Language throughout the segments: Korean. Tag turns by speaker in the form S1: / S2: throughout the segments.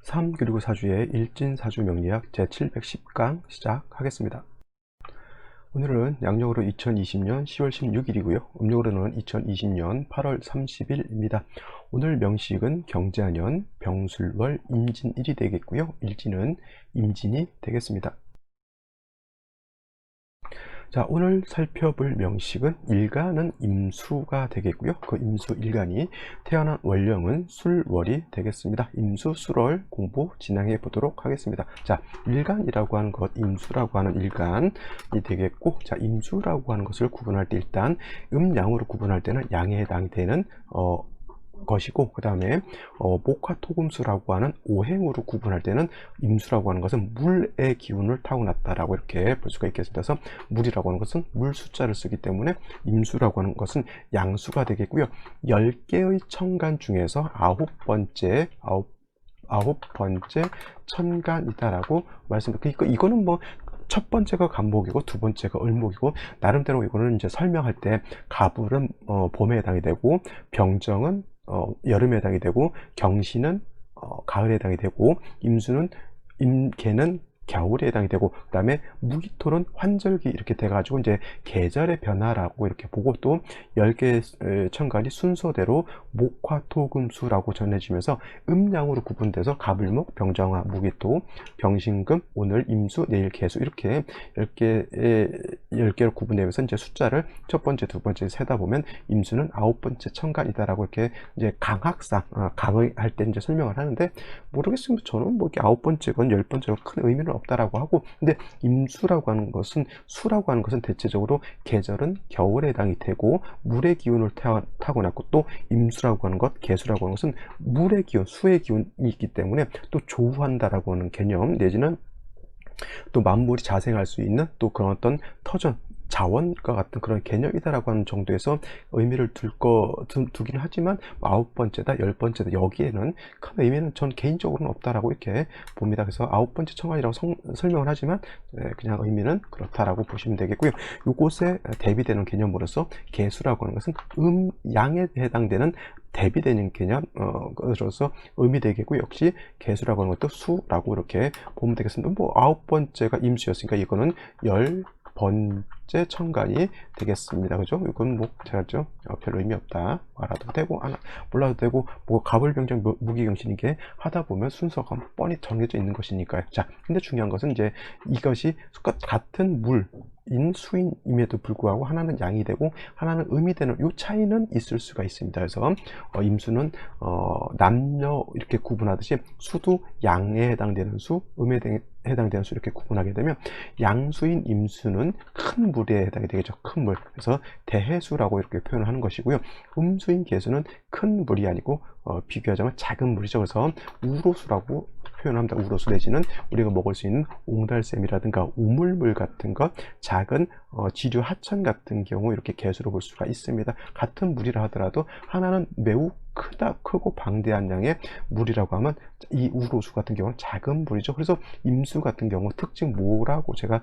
S1: 3 그리고 4주의 일진사주 명리학 제710강 시작하겠습니다. 오늘은 양력으로 2020년 10월 16일이고요. 음력으로는 2020년 8월 30일입니다. 오늘 명식은 경자년 병술월 임진일이 되겠고요. 일진은 임진이 되겠습니다. 자, 오늘 살펴볼 명식은 일간은 임수가 되겠고요. 그 임수 일간이 태어난 월령은 술월이 되겠습니다. 임수 술월 공부 진행해 보도록 하겠습니다. 자, 일간이라고 하는 것, 임수라고 하는 일간이 되겠고, 자, 임수라고 하는 것을 구분할 때 일단 음양으로 구분할 때는 양에 해당이 되는 것이고, 그 다음에 목화토금수라고 하는 오행으로 구분할 때는 임수라고 하는 것은 물의 기운을 타고났다라고 이렇게 볼 수가 있겠습니다. 그래서 물이라고 하는 것은 물 숫자를 쓰기 때문에 임수라고 하는 것은 양수가 되겠고요. 10개의 천간 중에서 아홉 번째 천간이다라고 말씀드립니다. 그러니까 이거는 뭐 첫 번째가 간목이고 두 번째가 을목이고, 나름대로 이거는 이제 설명할 때 가불은 봄에 해당이 되고, 병정은 여름에 해당이 되고, 경신은 가을에 해당이 되고, 임수는 임계는 겨울에 해당이 되고, 그 다음에 무기토는 환절기 이렇게 돼가지고 이제 계절의 변화라고 이렇게 보고, 또 10개 천간이 순서대로 목화토금수라고 전해지면서 음양으로 구분돼서 가불목, 병정화, 무기토, 병신금, 오늘 임수, 내일 계수 이렇게 10개로 구분되면서 이제 숫자를 첫 번째, 두 번째 세다 보면 임수는 아홉 번째 천간이다라고 이렇게 이제 강학상 강의할 때 이제 설명을 하는데, 모르겠습니다. 저는 뭐 이렇게 아홉 번째건 열 번째건 큰 의미는 없다라고 하고, 근데 임수라고 하는 것은, 수라고 하는 것은 대체적으로 계절은 겨울에 해당이 되고 물의 기운을 타고났고, 또 임수라고 하는 것, 계수라고 하는 것은 물의 기운, 수의 기운이 있기 때문에 또 조우한다라고 하는 개념, 내지는 또 만물이 자생할 수 있는 또 그런 어떤 터전, 자원과 같은 그런 개념이다라고 하는 정도에서 의미를 두긴 하지만, 아홉 번째다, 열 번째다, 여기에는 큰 의미는 전 개인적으로는 없다라고 이렇게 봅니다. 그래서 아홉 번째 천간이라고 설명을 하지만 그냥 의미는 그렇다라고 보시면 되겠고요. 이곳에 대비되는 개념으로서 계수라고 하는 것은 양에 해당되는 대비되는 개념으로서 의미되겠고, 역시 계수라고 하는 것도 수라고 이렇게 보면 되겠습니다. 뭐 아홉 번째가 임수였으니까 이거는 열 번째 천간이 되겠습니다. 그죠? 이건 뭐 제가 좀 별로 의미 없다 알아도 되고 몰라도 되고, 뭐 가불병정 무기경신 이게 하다 보면 순서가 뻔히 정해져 있는 것이니까요. 자, 근데 중요한 것은 이제 이것이 같은 물인 수인임에도 불구하고 하나는 양이 되고 하나는 음이 되는 이 차이는 있을 수가 있습니다. 그래서 임수는 남녀 이렇게 구분하듯이 수도 양에 해당되는 수, 음에 해당되는 수 이렇게 구분하게 되면, 양수인 임수는 큰 물에 해당이 되겠죠. 큰 물. 그래서 대해수라고 이렇게 표현을 하는 것이고요. 음수인 계수는 큰 물이 아니고 비교하자면 작은 물이죠. 그래서 우로수라고 표현합니다. 우로수 내지는 우리가 먹을 수 있는 옹달샘이라든가 우물물 같은 것, 작은 지류 하천 같은 경우 이렇게 계수로 볼 수가 있습니다. 같은 물이라 하더라도 하나는 매우 크고 방대한 양의 물이라고 하면, 이 우로수 같은 경우는 작은 물이죠. 그래서 임수 같은 경우 특징 뭐라고 제가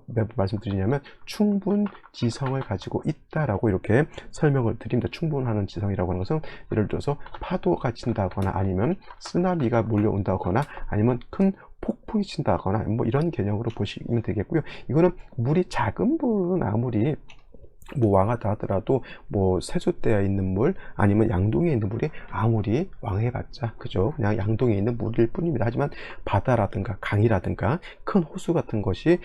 S1: 매번 말씀드리냐면, 충분 지성을 가지고 있다라고 이렇게 설명을 드립니다. 충분하는 지성이라고 하는 것은 예를 들어서 파도가 친다거나, 아니면 쓰나미가 몰려온다거나, 아니면 큰 폭풍이 친다거나, 뭐 이런 개념으로 보시면 되겠고요. 이거는 물이 작은 물은 아무리 뭐 왕하다 하더라도, 뭐 세숫대에 있는 물, 아니면 양동이에 있는 물이 아무리 왕해봤자 그죠, 그냥 양동이에 있는 물일 뿐입니다. 하지만 바다라든가 강이라든가 큰 호수 같은 것이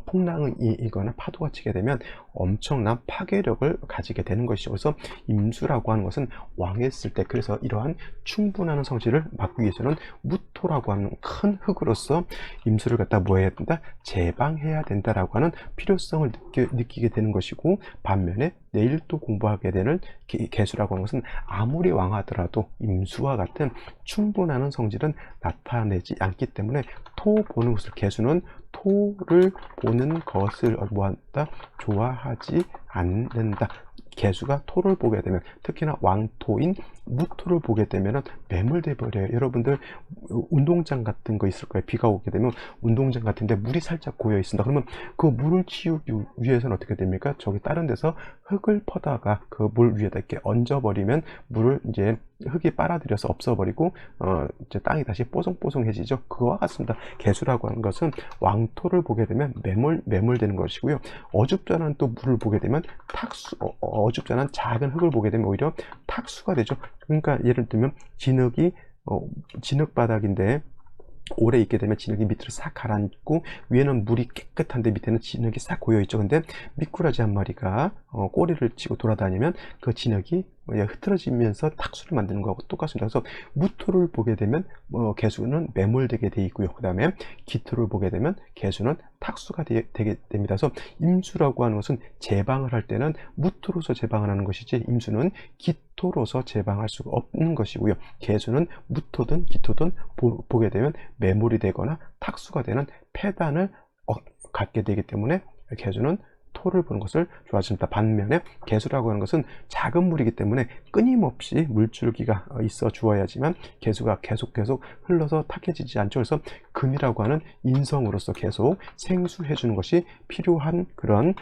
S1: 풍랑이거나 파도가 치게 되면 엄청난 파괴력을 가지게 되는 것이죠. 그래서 임수라고 하는 것은 왕했을 때, 그래서 이러한 충분한 성질을 막기 위해서는 무토라고 하는 큰 흙으로서 임수를 갖다 뭐 해야 된다? 제방해야 된다라고 하는 필요성을 느끼게 되는 것이고, 반면에 내일 또 공부하게 되는 계수라고 하는 것은 아무리 왕하더라도 임수와 같은 충분한 성질은 나타내지 않기 때문에, 토 보는 것을, 계수는 토를 보는 것을 뭐한다? 좋아하지 않는다. 계수가 토를 보게 되면, 특히나 왕토인 무토를 보게 되면 매몰돼 버려요. 여러분들 운동장 같은 거 있을 거예요. 비가 오게 되면 운동장 같은데 물이 살짝 고여 있습니다. 그러면 그 물을 치우기 위해서는 어떻게 됩니까? 저기 다른 데서 흙을 퍼다가 그 물 위에다 이렇게 얹어 버리면 물을 이제 흙이 빨아들여서 없어버리고 이제 땅이 다시 뽀송뽀송해지죠. 그거와 같습니다. 개수라고 하는 것은 왕토를 보게 되면 매몰되는 것이고요. 어줍잖은 또 물을 보게 되면 탁수, 어줍잖은 작은 흙을 보게 되면 오히려 탁수가 되죠. 그러니까 예를 들면 진흙 바닥인데 오래 있게 되면 진흙이 밑으로 싹 가라앉고 위에는 물이 깨끗한데 밑에는 진흙이 싹 고여있죠. 근데 미꾸라지 한 마리가 꼬리를 치고 돌아다니면 그 진흙이 흐트러지면서 탁수를 만드는 거하고 똑같습니다. 그래서 무토를 보게 되면 개수는 매몰되게 돼 있고요. 그 다음에 기토를 보게 되면 개수는 탁수가 되게 됩니다. 그래서 임수라고 하는 것은 제방을 할 때는 무토로서 제방을 하는 것이지 임수는 기토로서 제방할 수가 없는 것이고요. 개수는 무토든 기토든 보게 되면 매몰이 되거나 탁수가 되는 폐단을 갖게 되기 때문에 개수는 토를 보는 것을 좋아하십니다. 반면에 개수라고 하는 것은 작은 물이기 때문에 끊임없이 물줄기가 있어 주어야지만 개수가 계속 흘러서 탁해지지 않죠. 그래서 금이라고 하는 인성으로서 계속 생수해 주는 것이 필요한 그런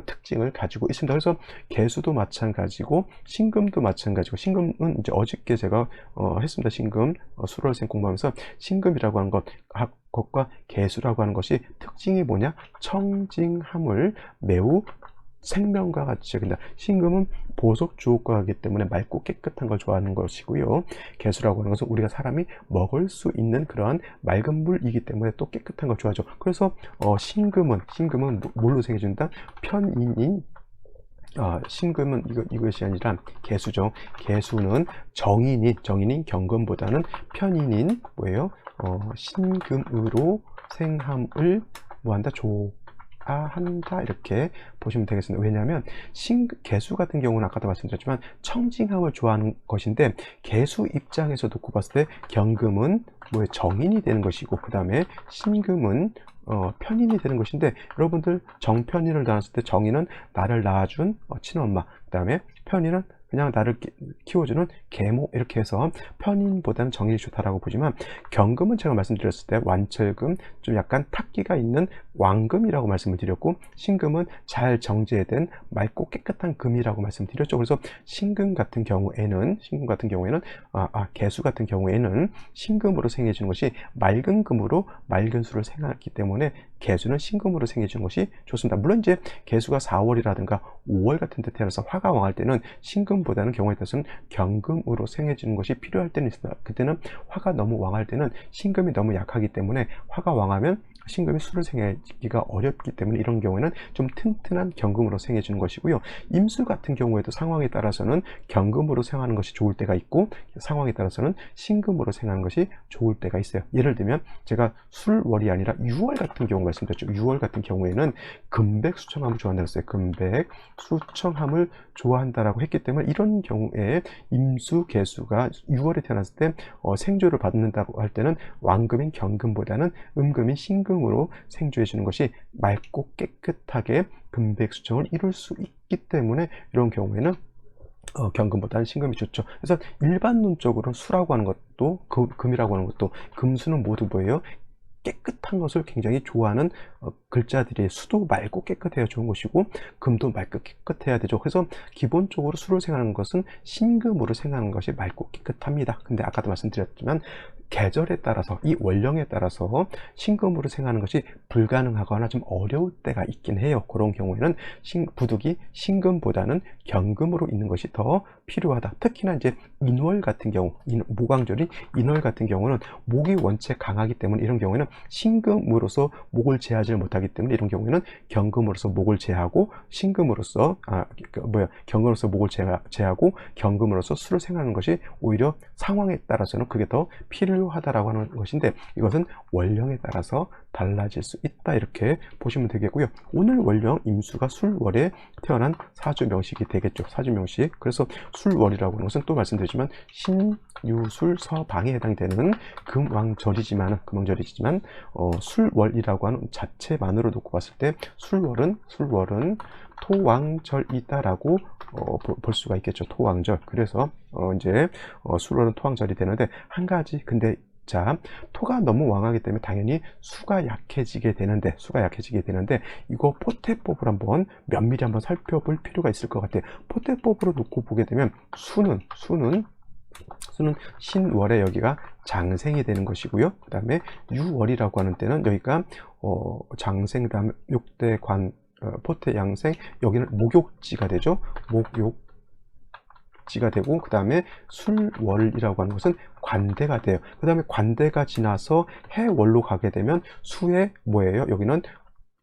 S1: 특징을 가지고 있습니다. 그래서 개수도 마찬가지고 신금도 마찬가지고, 신금은 이제 어저께 제가 했습니다. 신금 수월생 공부하면서 신금이라고 하는 것과 개수라고 하는 것이 특징이 뭐냐? 청징함을 매우 생명과 같이 여긴다. 신금은 보석 주옥과 하기 때문에 맑고 깨끗한 걸 좋아하는 것이고요. 개수라고 하는 것은 우리가 사람이 먹을 수 있는 그러한 맑은 물이기 때문에 또 깨끗한 걸 좋아하죠. 그래서 신금은 뭘로 생겨진다? 편인인 신금은 이것이 아니라 개수죠. 개수는 정인인 경금보다는 편인인 뭐예요? 신금으로 생함을 뭐한다? 한다, 이렇게 보시면 되겠습니다. 왜냐하면 개수 같은 경우는 아까도 말씀드렸지만 청징함을 좋아하는 것인데, 개수 입장에서 놓고 봤을 때 경금은 뭐에 정인이 되는 것이고, 그 다음에 신금은 편인이 되는 것인데, 여러분들 정편인을 나눴을 때 정인은 나를 낳아준 친엄마, 그 다음에 편인은 그냥 나를 키워주는 계모, 이렇게 해서 편인보다는 정인이 좋다라고 보지만, 경금은 제가 말씀드렸을 때 완철금, 좀 약간 탁기가 있는 왕금이라고 말씀을 드렸고, 신금은 잘 정제된 맑고 깨끗한 금이라고 말씀드렸죠. 그래서 신금 같은 경우에는 개수 같은 경우에는 신금으로 생겨지는 것이 맑은 금으로 맑은 수를 생각하기 때문에 개수는 신금으로 생겨지는 것이 좋습니다. 물론 이제 개수가 4월이라든가 5월 같은 데 태어나서 화가 왕할 때는 신금보다는 경우에 따라서는 경금으로 생겨지는 것이 필요할 때는 있습니다. 그때는 화가 너무 왕할 때는 신금이 너무 약하기 때문에 화가 왕하면 신금이 수를 생기기가 어렵기 때문에 이런 경우에는 좀 튼튼한 경금으로 생겨지는 것이고요. 임수 같은 경우에도 상황에 따라서는 경금으로 생하는 것이 좋을 때가 있고, 상황에 따라서는 신금으로 생하는 것이 좋을 때가 있어요. 예를 들면 제가 술월이 아니라 6월 같은 경우 말씀드렸죠. 6월 같은 경우에는 금백 수청함을 좋아한다고 했어요. 금백 수청함을 좋아한다라고 했기 때문에 이런 경우에 임수 개수가 6월에 태어났을 때 생조를 받는다고 할 때는 왕금인 경금보다는 음금인 신금으로 생조해 주는 것이 맑고 깨끗하게 금백수청을 이룰 수 있기 때문에 이런 경우에는 경금보다는 신금이 좋죠. 그래서 일반론적으로 수라고 하는 것도 금이라고 하는 것도, 금수는 모두 뭐예요? 깨끗한 것을 굉장히 좋아하는 글자들이, 수도 맑고 깨끗해야 좋은 것이고 금도 맑고 깨끗해야 되죠. 그래서 기본적으로 수를 생각하는 것은 신금으로 생각하는 것이 맑고 깨끗합니다. 근데 아까도 말씀드렸지만 계절에 따라서, 이 원령에 따라서 신금으로 생각하는 것이 불가능하거나 좀 어려울 때가 있긴 해요. 그런 경우에는 부득이 신금보다는 경금으로 있는 것이 더 필요하다. 특히나 이제 인월 같은 경우, 모광절인 인월 같은 경우는 목이 원체 강하기 때문에 이런 경우에는 신금으로서 목을 제하지 못하기 때문에 이런 경우에는 경금으로서 목을 제하고, 경금으로서 목을 제하고 경금으로서 수를 생각하는 것이 오히려 상황에 따라서는 그게 더 필요하다라고 하는 것인데, 이것은 원령에 따라서 달라질 수 있다, 이렇게 보시면 되겠고요. 오늘 원령 임수가 술월에 태어난 사주 명식이 되겠죠. 사주 명식. 그래서 술월이라고 하는 것은 또 말씀드리지만 신유술 서방에 해당되는 금왕절이지만 술월이라고 하는 자체만으로 놓고 봤을 때 술월은 토왕절이다라고 볼 수가 있겠죠. 토왕절. 그래서 이제 술월은 토왕절이 되는데, 한 가지 근데 자, 토가 너무 왕하기 때문에 당연히 수가 약해지게 되는데 이거 포태법을 한번 면밀히 한번 살펴볼 필요가 있을 것 같아요. 포태법으로 놓고 보게 되면 수는 수는 신월에 여기가 장생이 되는 것이고요. 그 다음에 유월이라고 하는 때는 여기가 장생, 그 다음에 욕대, 관, 포태, 양생, 여기는 목욕지가 되죠. 목욕지가 되고, 그 다음에 술월이라고 하는 것은 관대가 돼요. 그 다음에 관대가 지나서 해월로 가게 되면 수의 뭐예요? 여기는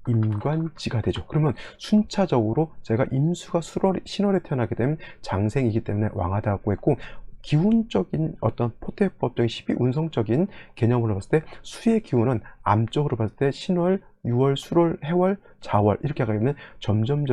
S1: 임관지가 되죠. 그러면 순차적으로 제가 임수가 신월에 태어나게 되면 장생이기 때문에 왕하다고 했고, 기운적인 어떤 포태법적인 12운성적인 개념으로 봤을 때 수의 기운은 암적으로 봤을 때 신월, 유월, 술월, 해월, 자월 이렇게 가게 되면 점점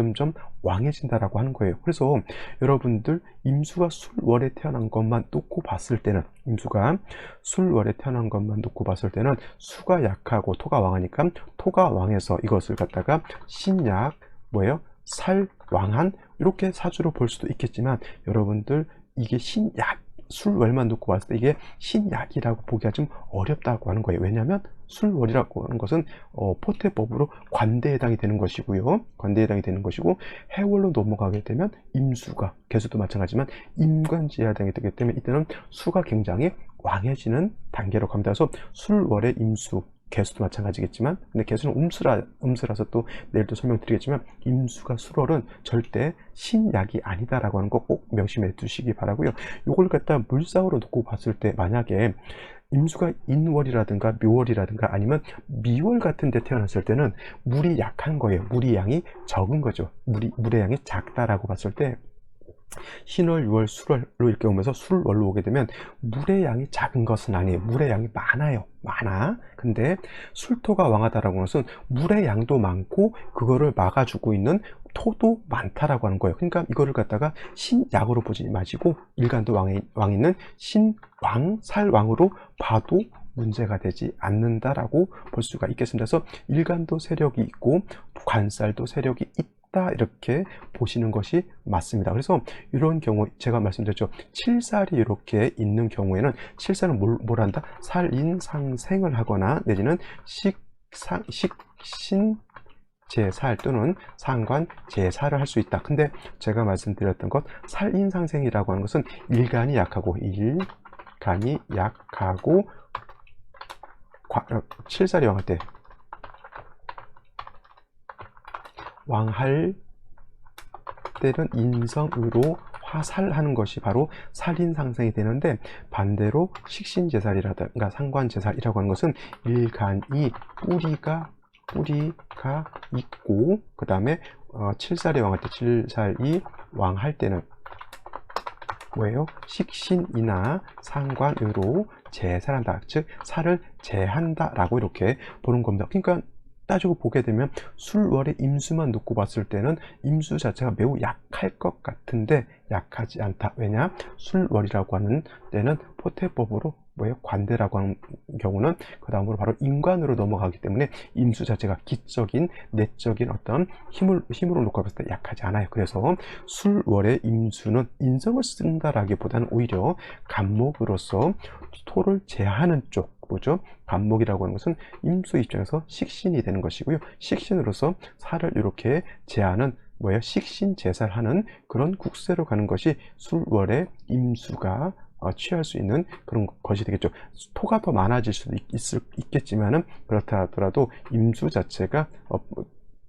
S1: 왕해진다라고 하는 거예요. 그래서 여러분들 임수가 술월에 태어난 것만 놓고 봤을 때는, 임수가 술월에 태어난 것만 놓고 봤을 때는 수가 약하고 토가 왕하니까 토가 왕해서 이것을 갖다가 신약 뭐예요? 살왕한 이렇게 사주로 볼 수도 있겠지만, 여러분들 이게 신약, 술월만 놓고 봤을 때 이게 신약이라고 보기가 좀 어렵다고 하는 거예요. 왜냐하면 술월이라고 하는 것은 포태법으로 관대에 해당이 되는 것이고요. 관대에 해당이 되는 것이고, 해월로 넘어가게 되면 임수가, 개수도 마찬가지지만 임관지에 해당이 되기 때문에 이때는 수가 굉장히 왕해지는 단계로 갑니다. 그래서 술월의 임수, 개수도 마찬가지겠지만, 근데 개수는 음수라서 또 내일 또 설명드리겠지만, 임수가 술월은 절대 신약이 아니다라고 하는 거 꼭 명심해 두시기 바라고요. 요걸 갖다 물상으로 놓고 봤을 때 만약에 임수가 인월이라든가 묘월이라든가 아니면 미월 같은 데 태어났을 때는 물이 약한 거예요. 물의 양이 적은 거죠. 물의 양이 작다라고 봤을 때 신월, 유월, 술월로 이렇게 오면서 술월로 오게 되면 물의 양이 작은 것은 아니에요. 물의 양이 많아요. 많아. 근데 술토가 왕하다라고 하는 것은 물의 양도 많고 그거를 막아주고 있는 토도 많다라고 하는 거예요. 그러니까 이거를 갖다가 신약으로 보지 마시고 일간도 왕 있는 신왕, 살왕으로 봐도 문제가 되지 않는다라고 볼 수가 있겠습니다. 그래서 일간도 세력이 있고 관살도 세력이 있다, 이렇게 보시는 것이 맞습니다. 그래서 이런 경우 제가 말씀드렸죠. 칠살이 이렇게 있는 경우에는 칠살은 뭘 한다? 살인상생을 하거나 내지는 식신 제살 또는 상관 제사를 할 수 있다. 근데 제가 말씀드렸던 것, 살인상생이라고 하는 것은 일간이 약하고 칠살이 왕할 때는 인성으로 화살하는 것이 바로 살인상생이 되는데, 반대로 식신제살이라든가 상관제살이라고 하는 것은 일간이 뿌리가 있고, 그 다음에 칠살이 왕할 때, 칠살이 왕할 때는 뭐예요? 식신이나 상관으로 제살한다, 즉 살을 제한다 라고 이렇게 보는 겁니다. 그러니까 따지고 보게 되면 술월의 임수만 놓고 봤을 때는 임수 자체가 매우 약할 것 같은데 약하지 않다. 왜냐? 술월이라고 하는 때는 포태법으로 뭐예요? 관대라고 하는 경우는 그 다음으로 바로 인관으로 넘어가기 때문에 임수 자체가 기적인 내적인 어떤 힘으로 놓고 봤을 때 약하지 않아요. 그래서 술월의 임수는 인성을 쓴다라기보다는 오히려 간목으로서 토를 제하는 쪽, 뭐죠? 간목이라고 하는 것은 임수 입장에서 식신이 되는 것이고요. 식신으로서 살을 이렇게 제하는 뭐예요? 식신 제살하는 그런 국세로 가는 것이 술월의 임수가 취할 수 있는 그런 것이 되겠죠. 토가 더 많아질 수도 있겠지만은 그렇다 하더라도 임수 자체가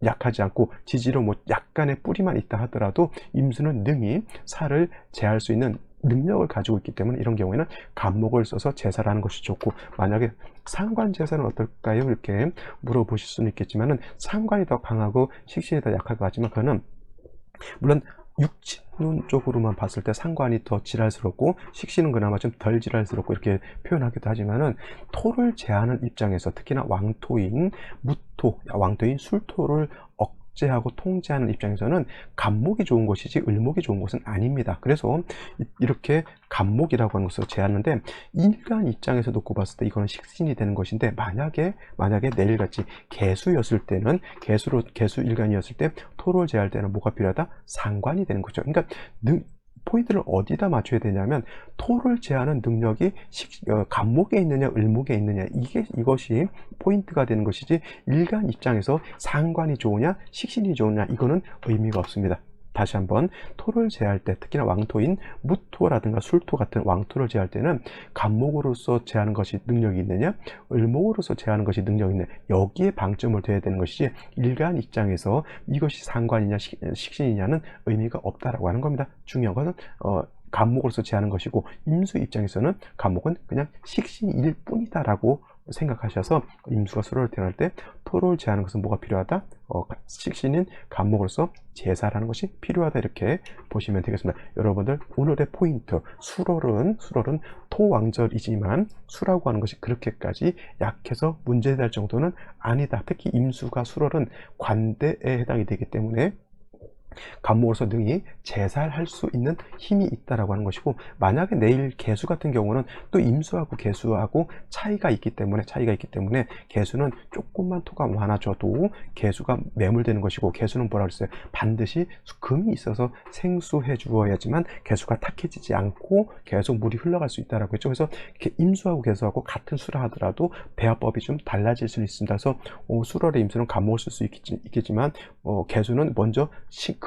S1: 약하지 않고 지지로 뭐 약간의 뿌리만 있다 하더라도 임수는 능히 살을 제할 수 있는 능력을 가지고 있기 때문에 이런 경우에는 간목을 써서 제사를 하는 것이 좋고, 만약에 상관 제사는 어떨까요? 이렇게 물어보실 수는 있겠지만은 상관이 더 강하고 식신이 더 약할 것 같지만 그거는 물론 육친론 쪽으로만 봤을 때 상관이 더 지랄스럽고 식신은 그나마 좀 덜 지랄스럽고 이렇게 표현하기도 하지만은 토를 제하는 입장에서 특히나 왕토인 술토를 억제하고 통제하는 입장에서는 간목이 좋은 것이지 을목이 좋은 것은 아닙니다. 그래서 이렇게 간목이라고 하는 것을 제하는데 일간 입장에서 놓고 봤을 때 이거는 식신이 되는 것인데, 만약에 내일같이 개수였을 때는 개수 일간이었을 때 토를 제할 때는 뭐가 필요하다? 상관이 되는 거죠. 그러니까 포인트를 어디다 맞춰야 되냐면 토를 제하는 능력이 간목에 있느냐 을목에 있느냐, 이것이 포인트가 되는 것이지 일간 입장에서 상관이 좋으냐 식신이 좋으냐 이거는 의미가 없습니다. 다시 한번 토를 제할 때, 특히나 왕토인 무토라든가 술토 같은 왕토를 제할 때는 간목으로서 제하는 것이 능력이 있느냐, 을목으로서 제하는 것이 능력이 있느냐, 여기에 방점을 둬야 되는 것이지 일간 입장에서 이것이 상관이냐 식신이냐는 의미가 없다라고 하는 겁니다. 중요한 것은 간목으로서 제하는 것이고, 임수 입장에서는 간목은 그냥 식신일 뿐이다라고 생각하셔서 임수가 수로를 태어날 때 토를 제하는 것은 뭐가 필요하다? 식신인 간목으로서 제사라는 것이 필요하다, 이렇게 보시면 되겠습니다. 여러분들 오늘의 포인트, 수월은 토왕절이지만 수라고 하는 것이 그렇게까지 약해서 문제될 정도는 아니다. 특히 임수가 수월은 관대에 해당이 되기 때문에 간목으로서 능히 제살할 수 있는 힘이 있다라고 하는 것이고, 만약에 내일 개수 같은 경우는 또 임수하고 개수하고 차이가 있기 때문에 개수는 조금만 토가 많아져도 개수가 매몰되는 것이고, 개수는 뭐라 그랬어요? 반드시 금이 있어서 생수해 주어야지만 개수가 탁해지지 않고 계속 물이 흘러갈 수 있다라고 했죠. 그래서 임수하고 개수하고 같은 수라 하더라도 배합법이 좀 달라질 수 있습니다. 그래서 수월의 임수는 간목을 쓸 수 있겠지만 개수는 먼저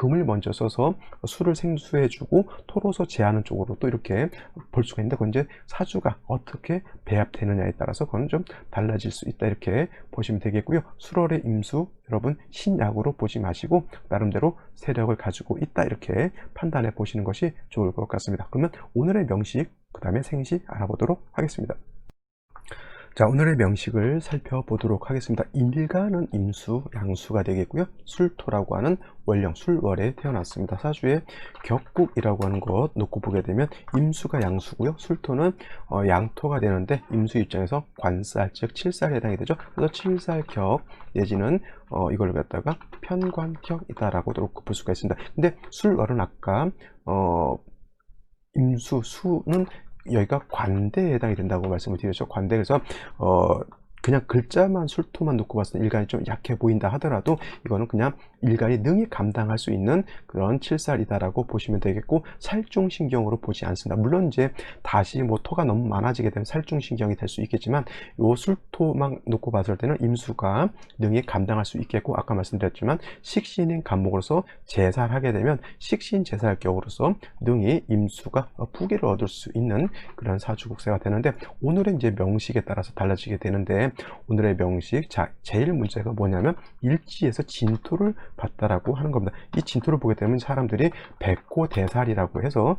S1: 금을 먼저 써서 수를 생수해주고 토로서 제하는 쪽으로 또 이렇게 볼 수가 있는데, 그건 이제 사주가 어떻게 배합되느냐에 따라서 그건 좀 달라질 수 있다, 이렇게 보시면 되겠고요. 수월의 임수, 여러분 신약으로 보지 마시고 나름대로 세력을 가지고 있다, 이렇게 판단해 보시는 것이 좋을 것 같습니다. 그러면 오늘의 명식, 그 다음에 생시 알아보도록 하겠습니다. 자, 오늘의 명식을 살펴보도록 하겠습니다. 일간은 임수, 양수가 되겠고요. 술토라고 하는 월령, 술월에 태어났습니다. 사주에 격국이라고 하는 것 놓고 보게 되면 임수가 양수고요. 술토는 양토가 되는데 임수 입장에서 관살, 즉 칠살에 해당이 되죠. 그래서 칠살격 내지는 이걸 갖다가 편관격이다라고 볼 수가 있습니다. 근데 술월은 아까 임수, 수는 여기가 관대에 해당이 된다고 말씀을 드렸죠. 관대. 그래서 그냥 글자만 술토만 놓고 봤을 때 일간이 좀 약해 보인다 하더라도 이거는 그냥 일간이 능히 감당할 수 있는 그런 칠살이다라고 보시면 되겠고, 살중신경으로 보지 않습니다. 물론 이제 다시 뭐 토가 너무 많아지게 되면 살중신경이 될 수 있겠지만, 요 술토만 놓고 봤을 때는 임수가 능히 감당할 수 있겠고, 아까 말씀드렸지만 식신인 간목으로서 제살하게 되면 식신 제살격으로서 능히 임수가 부귀를 얻을 수 있는 그런 사주국세가 되는데, 오늘은 이제 명식에 따라서 달라지게 되는데, 오늘의 명식, 자, 제일 문제가 뭐냐면 일지에서 진토를 봤다라고 하는 겁니다. 이 진토를 보게 되면 사람들이 백고대살이라고 해서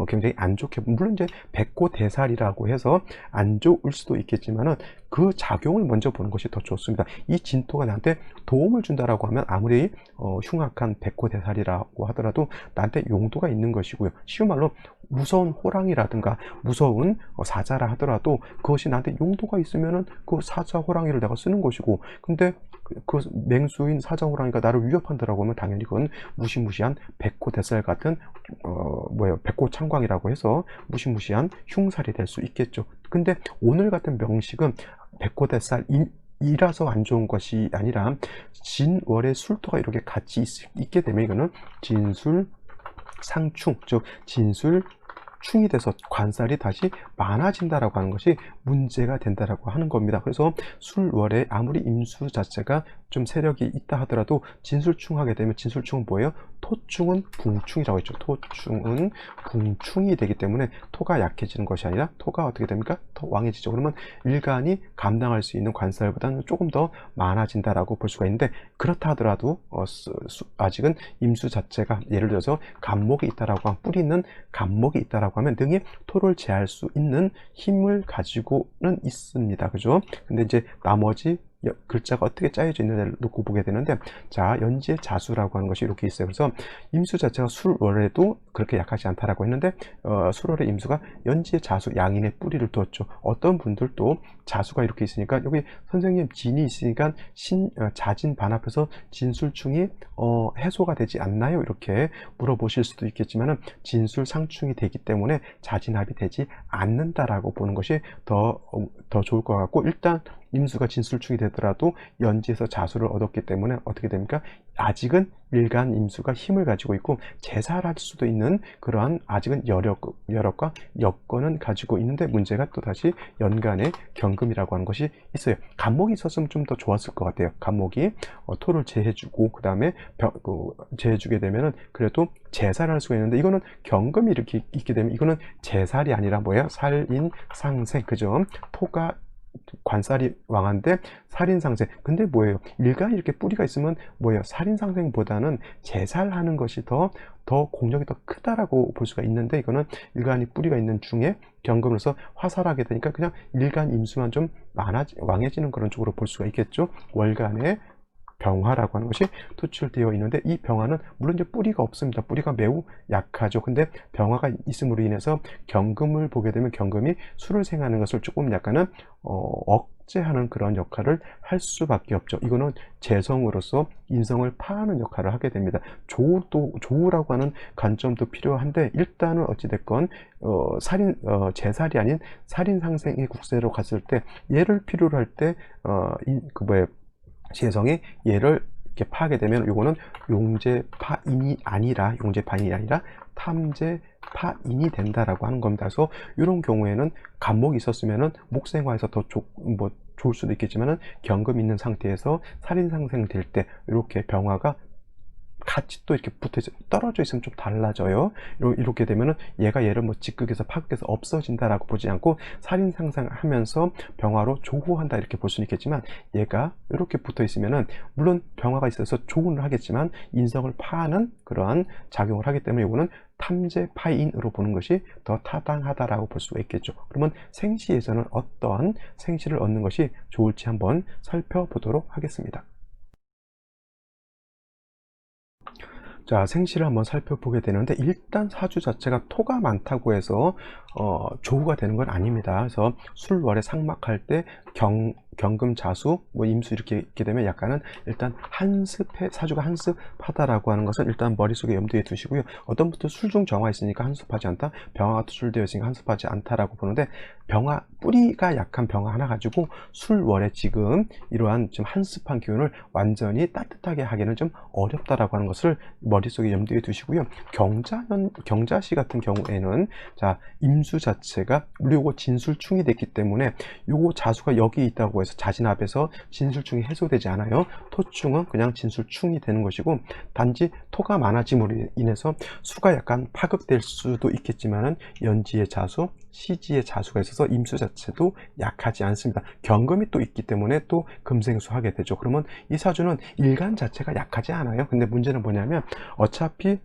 S1: 굉장히 안 좋게, 물론 이제 백고대살이라고 해서 안 좋을 수도 있겠지만은 그 작용을 먼저 보는 것이 더 좋습니다. 이 진토가 나한테 도움을 준다라고 하면 아무리 흉악한 백고대살이라고 하더라도 나한테 용도가 있는 것이고요. 쉬운 말로 무서운 호랑이라든가 무서운 사자라 하더라도 그것이 나한테 용도가 있으면은 그 사자 호랑이를 내가 쓰는 것이고, 근데 그 맹수인 사자 호랑이가 나를 위협한다라고 하면 당연히 그건 무시무시한 백고대살 같은 백고창광이라고 해서 무시무시한 흉살이 될 수 있겠죠. 근데 오늘 같은 명식은 백고대살 이라서 안 좋은 것이 아니라 진월의 술토가 이렇게 같이 있게 되면 이거는 진술 상충, 즉 진술 충이 돼서 관살이 다시 많아진다라고 하는 것이 문제가 된다라고 하는 겁니다. 그래서 술월에 아무리 임수 자체가 좀 세력이 있다 하더라도 진술충하게 되면, 진술충은 뭐예요? 토충은 붕충이라고 했죠. 토충은 붕충이 되기 때문에 토가 약해지는 것이 아니라 토가 어떻게 됩니까? 더 왕해지죠. 그러면 일간이 감당할 수 있는 관살보다는 조금 더 많아진다라고 볼 수가 있는데, 그렇다 하더라도 아직은 임수 자체가 예를 들어서 간목이 있다라고 하면, 뿌리 있는 간목이 있다라고 하면 등에 토를 제할 수 있는 힘을 가지고는 있습니다. 그죠? 근데 이제 나머지 글자가 어떻게 짜여져 있는지를 놓고 보게 되는데, 자, 연지의 자수라고 하는 것이 이렇게 있어요. 그래서 임수 자체가 술월에도 그렇게 약하지 않다라고 했는데, 술월의 임수가 연지의 자수, 양인의 뿌리를 두었죠. 어떤 분들도 자수가 이렇게 있으니까, 여기 선생님 진이 있으니까 자진 반합해서 진술충이 해소가 되지 않나요? 이렇게 물어보실 수도 있겠지만은 진술 상충이 되기 때문에 자진합이 되지 않는다라고 보는 것이 더 좋을 것 같고, 일단 임수가 진술충이 되더라도 연지에서 자수를 얻었기 때문에 어떻게 됩니까? 아직은 일간 임수가 힘을 가지고 있고 제살할 수도 있는 그러한 아직은 여력과 여건은 가지고 있는데, 문제가 또 다시 연간에 경금이라고 하는 것이 있어요. 간목이 있었으면 좀 더 좋았을 것 같아요. 간목이 토를 제해주고 그 다음에 제해주게 되면은 그래도 제살할 수가 있는데, 이거는 경금이 이렇게 있게 되면 이거는 제살이 아니라 뭐예요? 살인상생, 그죠? 토가 관살이 왕한데 살인상생. 근데 뭐예요? 일간이 이렇게 뿌리가 있으면 뭐예요? 살인상생보다는 제살하는 것이 더 공력이 더 크다라고 볼 수가 있는데, 이거는 일간이 뿌리가 있는 중에 경금으로서 화살하게 되니까 그냥 일간 임수만 좀 왕해지는 그런 쪽으로 볼 수가 있겠죠. 월간에 병화라고 하는 것이 투출되어 있는데, 이 병화는 물론 이제 뿌리가 없습니다. 뿌리가 매우 약하죠. 근데 병화가 있음으로 인해서 경금을 보게 되면 경금이 수를 생하는 것을 조금 약간은 억제하는 그런 역할을 할 수밖에 없죠. 이거는 재성으로서 인성을 파하는 역할을 하게 됩니다. 조우라고 하는 관점도 필요한데, 일단은 어찌됐건 제살이 아닌 살인상생의 국세로 갔을 때 얘를 필요로 할 때 재성의 얘를 이렇게 파하게 되면 이거는 용제파인이 아니라 탐제파인이 된다라고 하는 겁니다. 그래서 이런 경우에는 간목이 있었으면은 목생화에서 더 좋을 수도 있겠지만은 경금 있는 상태에서 살인상생 될 때 이렇게 병화가 같이 또 이렇게 떨어져 있으면 좀 달라져요. 이렇게 되면은 얘가 얘를 직극해서 파극해서 없어진다라고 보지 않고 살인상생하면서 병화로 조후한다 이렇게 볼 수는 있겠지만, 얘가 이렇게 붙어 있으면은 물론 병화가 있어서 조훈을 하겠지만 인성을 파하는 그러한 작용을 하기 때문에 이거는 탐제파인으로 보는 것이 더 타당하다라고 볼 수가 있겠죠. 그러면 생시에서는 어떠한 생시를 얻는 것이 좋을지 한번 살펴보도록 하겠습니다. 자, 생시를 한번 살펴보게 되는데, 일단 사주 자체가 토가 많다고 해서 조후가 되는 건 아닙니다. 그래서 술월에 상막할 때 경금 자수 임수 이렇게 있게 되면 약간은 일단 사주가 한습하다라고 하는 것은 일단 머릿속에 염두에 두시고요. 어떤 분도 술중 정화 있으니까 한습하지 않다, 병화가 투출되어 있으니까 한습하지 않다라고 보는데, 뿌리가 약한 병화 하나 가지고 술월에 지금 이러한 좀 한습한 기운을 완전히 따뜻하게 하기는 좀 어렵다라고 하는 것을 머릿속에 염두에 두시고요. 경자시 같은 경우에는 자, 임수 자체가 그리고 진술충이 됐기 때문에 요거 자수가 여기 있다고 해서 자진합에서 진술충이 해소되지 않아요. 토충은 그냥 진술충이 되는 것이고, 단지 토가 많아짐으로 인해서 수가 약간 파급될 수도 있겠지만은 연지의 자수, 시지의 자수가 있어서 임수 자체도 약하지 않습니다. 경금이 또 있기 때문에 또 금생수하게 되죠. 그러면 이 사주는 일간 자체가 약하지 않아요. 근데 문제는 뭐냐면 어차피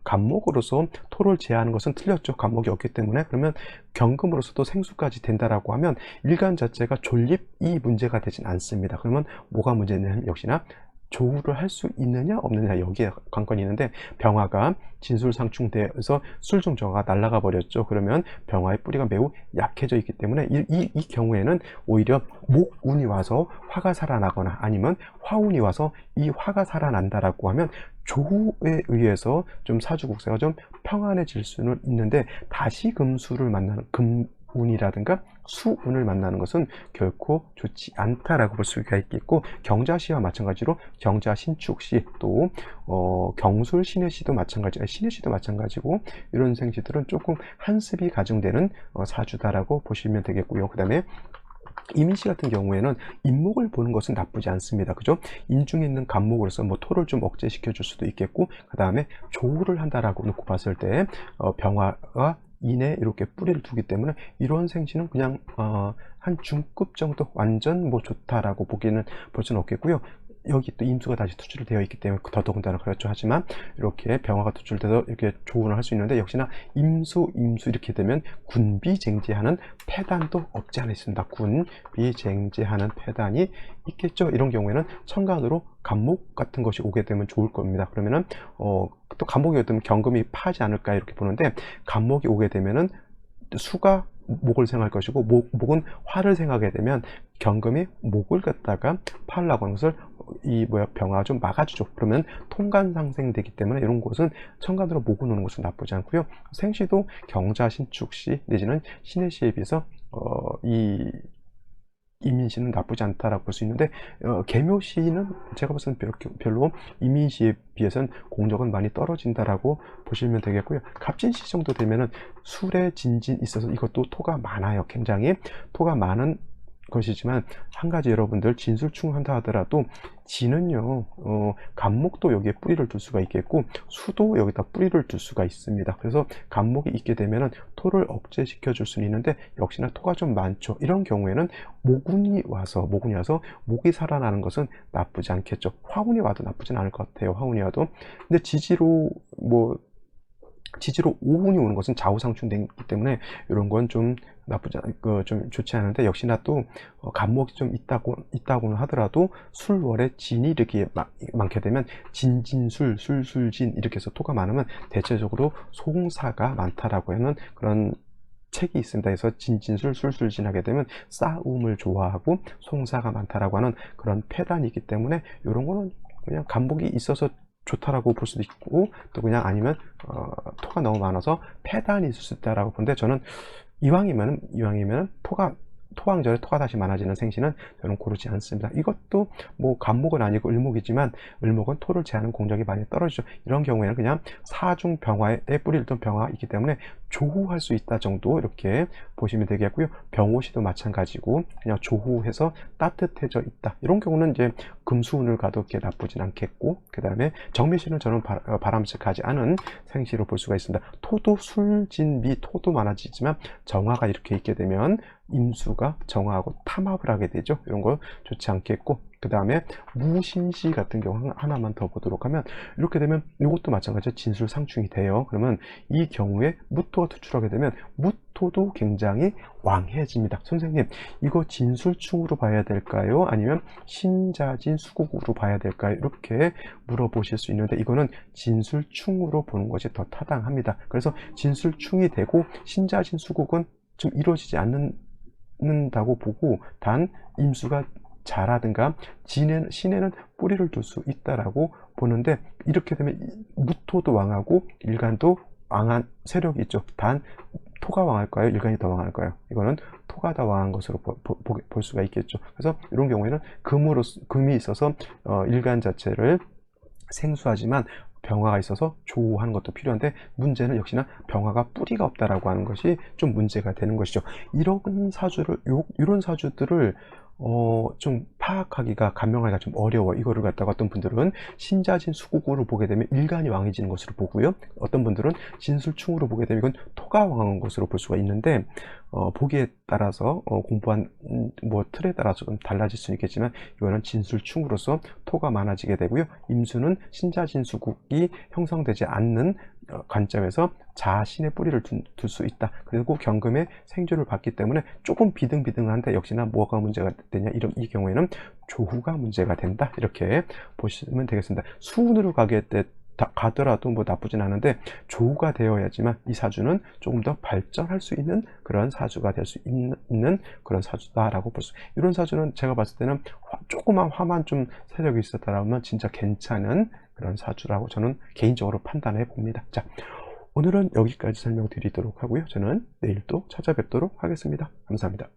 S1: 간목으로서 토를 제하는 것은 틀렸죠. 간목이 없기 때문에. 그러면 경금으로서도 생수까지 된다라고 하면 일간 자체가 존립이 문제가 되진 않습니다. 그러면 뭐가 문제냐면 역시나 조후를 할 수 있느냐 없느냐, 여기에 관건이 있는데, 병화가 진술상충돼서 술중정화가 날아가 버렸죠. 그러면 병화의 뿌리가 매우 약해져 있기 때문에 이 경우에는 오히려 목운이 와서 화가 살아나거나 아니면 화운이 와서 이 화가 살아난다라고 하면 조후에 의해서 좀 사주국세가 좀 평안해질 수는 있는데, 다시 금수를 만나는 운이라든가 수운을 만나는 것은 결코 좋지 않다라고 볼 수가 있겠고, 경자시와 마찬가지로 경자 신축시 또 경술 신해시도 마찬가지고 이런 생시들은 조금 한습이 가중되는 사주다라고 보시면 되겠고요. 그 다음에 이민시 같은 경우에는 인목을 보는 것은 나쁘지 않습니다. 그죠? 인중에 있는 간목으로서 토를 좀 억제시켜 줄 수도 있겠고, 그 다음에 조후를 한다라고 놓고 봤을 때 병화가 인에 이렇게 뿌리를 두기 때문에 이런 생시는 그냥 한 중급 정도 완전 좋다라고 볼 수는 없겠고요. 여기 또 임수가 다시 투출되어 있기 때문에 더더군다나 그렇죠. 하지만 이렇게 병화가 투출돼서 이렇게 조운을 할 수 있는데, 역시나 임수 이렇게 되면 군비쟁제하는 패단도 없지 않아 있습니다. 군비쟁제하는 패단이 있겠죠. 이런 경우에는 천간으로 간목 같은 것이 오게 되면 좋을 겁니다. 그러면은 또 간목이 오게 되면 경금이 파지 않을까 이렇게 보는데, 간목이 오게 되면은 수가 목을 생할 것이고 목은 화를 생하게 되면 경금이 목을 갖다가 팔라고 하는 것을 병화가 좀 막아주죠. 그러면 통간상생되기 때문에 이런 곳은 천간으로 목을 놓는 것은 나쁘지 않고요. 생시도 경자 신축시 내지는 신해시에 비해서 이민시는 나쁘지 않다라고 볼 수 있는데, 계묘시는 제가 봤을 때 별로 이민시에 비해서는 공적은 많이 떨어진다라고 보시면 되겠고요. 갑진시 정도 되면은 술에 진진 있어서 이것도 토가 많아요. 굉장히 토가 많은 것이지만, 한 가지 여러분들 진술충한다 하더라도 진은요, 간목도 여기에 뿌리를 둘 수가 있겠고 수도 여기다 뿌리를 둘 수가 있습니다. 그래서 간목이 있게 되면은 토를 억제시켜 줄 수는 있는데, 역시나 토가 좀 많죠. 이런 경우에는 모군이 와서 목이 살아나는 것은 나쁘지 않겠죠. 화운이 와도 나쁘진 않을 것 같아요. 화운이 와도. 근데 지지로 오운이 오는 것은 좌우상충되기 때문에 이런 건 좀 나쁘지 좀 좋지 않은데, 역시나 또 간목이 좀 있다고는 하더라도 술월에 진이 이렇게 많게 되면 진진술, 술술진 이렇게 해서 토가 많으면 대체적으로 송사가 많다라고 하는 그런 책이 있습니다. 그래서 진진술, 술술진 하게 되면 싸움을 좋아하고 송사가 많다라고 하는 그런 폐단이 있기 때문에, 이런 거는 그냥 간목이 있어서 좋다라고 볼 수도 있고, 또 그냥 아니면 토가 너무 많아서 폐단이 있을 수 있다라고 보는데, 저는 이왕이면은 토왕절에 토가 다시 많아지는 생신은 저는 고르지 않습니다. 이것도 뭐 간목은 아니고 을목이지만, 을목은 토를 제하는 공적이 많이 떨어지죠. 이런 경우에는 그냥 사중 병화에 뿌리를 둔 병화가 있기 때문에 조후할 수 있다 정도 이렇게 보시면 되겠고요. 병오시도 마찬가지고 그냥 조후해서 따뜻해져 있다, 이런 경우는 이제 금수운을 가도 그렇게 나쁘진 않겠고, 그 다음에 정미시는 저는 바람직하지 않은 생시로 볼 수가 있습니다. 토도 술진미, 토도 많아지지만 정화가 이렇게 있게 되면 임수가 정화하고 탐합을 하게 되죠. 이런 거 좋지 않겠고, 그 다음에 무신시 같은 경우 하나만 더 보도록 하면, 이렇게 되면 이것도 마찬가지로 진술상충이 돼요. 그러면 이 경우에 무토가 투출하게 되면 무토도 굉장히 왕해집니다. 선생님, 이거 진술충으로 봐야 될까요? 아니면 신자진 수국으로 봐야 될까요? 이렇게 물어보실 수 있는데, 이거는 진술충으로 보는 것이 더 타당합니다. 그래서 진술충이 되고 신자진 수국은 좀 이루어지지 않는다고 보고, 단 임수가 자라든가 신에는 뿌리를 둘 수 있다라고 보는데, 이렇게 되면 무토도 왕하고 일간도 왕한 세력이 있죠. 단 토가 왕할까요? 일간이 더 왕할까요? 이거는 토가 더 왕한 것으로 볼 수가 있겠죠. 그래서 이런 경우에는 금이 있어서 일간 자체를 생수하지만 병화가 있어서 조우하는 것도 필요한데, 문제는 역시나 병화가 뿌리가 없다라고 하는 것이 좀 문제가 되는 것이죠. 이런 사주들을 좀 파악하기가, 감명하기가 좀 어려워. 이거를 갖다가 어떤 분들은 신자진 수국으로 보게 되면 일간이 왕해지는 것으로 보고요. 어떤 분들은 진술충으로 보게 되면 이건 토가 왕한 것으로 볼 수가 있는데, 보기에 따라서 공부한 뭐 틀에 따라서 좀 달라질 수는 있겠지만, 이거는 진술충으로서 토가 많아지게 되고요. 임수는 신자진 수국이 형성되지 않는 관점에서 자신의 뿌리를 둘 수 있다. 그리고 경금의 생조를 받기 때문에 조금 비등비등한데, 역시나 뭐가 문제가 되냐, 이 경우에는 조후가 문제가 된다, 이렇게 보시면 되겠습니다. 수운으로 가더라도 뭐 나쁘진 않은데, 조후가 되어야지만 이 사주는 조금 더 발전할 수 있는 그런 사주가 될 수 있는 그런 사주다라고 볼 수. 이런 사주는 제가 봤을 때는 조그만 화만 좀 세력이 있었다라면 진짜 괜찮은 그런 사주라고 저는 개인적으로 판단해 봅니다. 자, 오늘은 여기까지 설명드리도록 하고요. 저는 내일 또 찾아뵙도록 하겠습니다. 감사합니다.